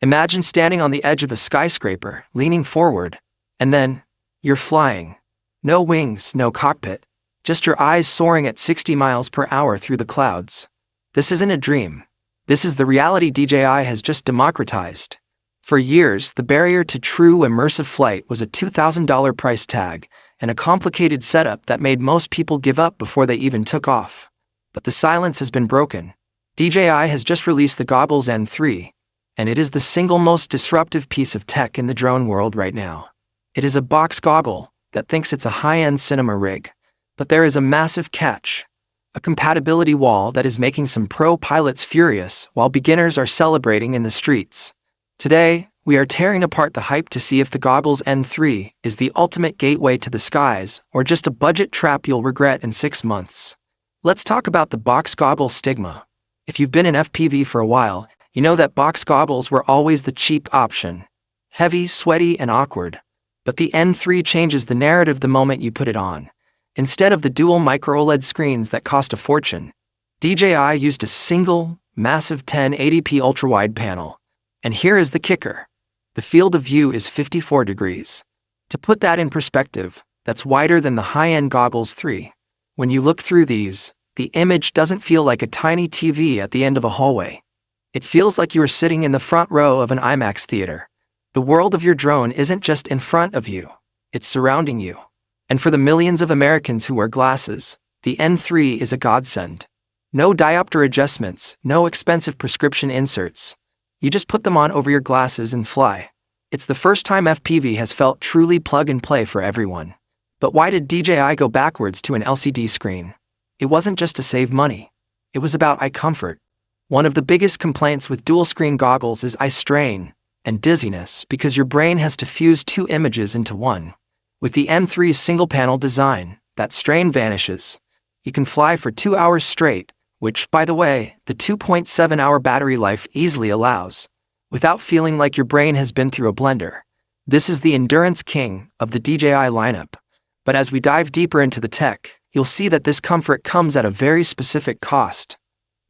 Imagine standing on the edge of a skyscraper, leaning forward, and then, you're flying. No wings, no cockpit, just your eyes soaring at 60 miles per hour through the clouds. This isn't a dream. This is the reality DJI has just democratized. For years, the barrier to true immersive flight was a $2,000 price tag and a complicated setup that made most people give up before they even took off. But the silence has been broken. DJI has just released the Goggles N3, and it is the single most disruptive piece of tech in the drone world right now. It is a box goggle that thinks it's a high-end cinema rig. But there is a massive catch. A compatibility wall that is making some pro pilots furious while beginners are celebrating in the streets. Today, we are tearing apart the hype to see if the Goggles N3 is the ultimate gateway to the skies or just a budget trap you'll regret in 6 months. Let's talk about the box goggle stigma. If you've been in FPV for a while, you know that box goggles were always the cheap option. Heavy, sweaty, and awkward. But the N3 changes the narrative the moment you put it on. Instead of the dual micro-OLED screens that cost a fortune, DJI used a single, massive 1080p ultra-wide panel. And here is the kicker. The field of view is 54 degrees. To put that in perspective, that's wider than the high-end Goggles 3. When you look through these, the image doesn't feel like a tiny TV at the end of a hallway. It feels like you are sitting in the front row of an IMAX theater. The world of your drone isn't just in front of you, it's surrounding you. And for the millions of Americans who wear glasses, the N3 is a godsend. No diopter adjustments, no expensive prescription inserts. You just put them on over your glasses and fly. It's the first time FPV has felt truly plug and play for everyone. But why did DJI go backwards to an LCD screen? It wasn't just to save money. It was about eye comfort. One of the biggest complaints with dual-screen goggles is eye strain and dizziness because your brain has to fuse 2 images into one. With the N3's single-panel design, that strain vanishes. You can fly for 2 hours straight, which, by the way, the 2.7-hour battery life easily allows, without feeling like your brain has been through a blender. This is the endurance king of the DJI lineup. But as we dive deeper into the tech, you'll see that this comfort comes at a very specific cost.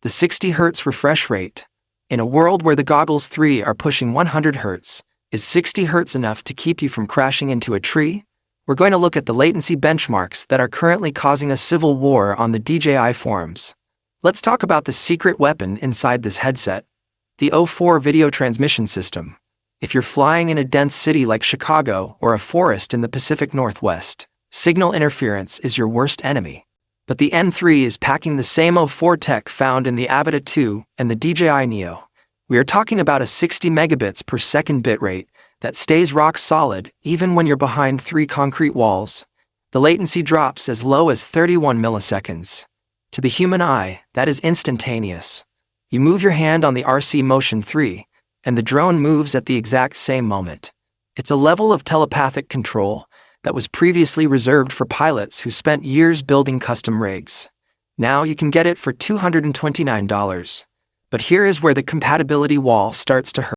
The 60 Hz refresh rate. In a world where the Goggles 3 are pushing 100 Hz, is 60 Hz enough to keep you from crashing into a tree? We're going to look at the latency benchmarks that are currently causing a civil war on the DJI forums. Let's talk about the secret weapon inside this headset. The O4 video transmission system. If you're flying in a dense city like Chicago or a forest in the Pacific Northwest, signal interference is your worst enemy. But the N3 is packing the same O4 tech found in the Avata 2 and the DJI Neo. We are talking about a 60 megabits per second bitrate that stays rock solid even when you're behind 3 concrete walls. The latency drops as low as 31 milliseconds. To the human eye, that is instantaneous. You move your hand on the RC Motion 3, and the drone moves at the exact same moment. It's a level of telepathic control that was previously reserved for pilots who spent years building custom rigs. Now you can get it for $229. But here is where the compatibility wall starts to hurt.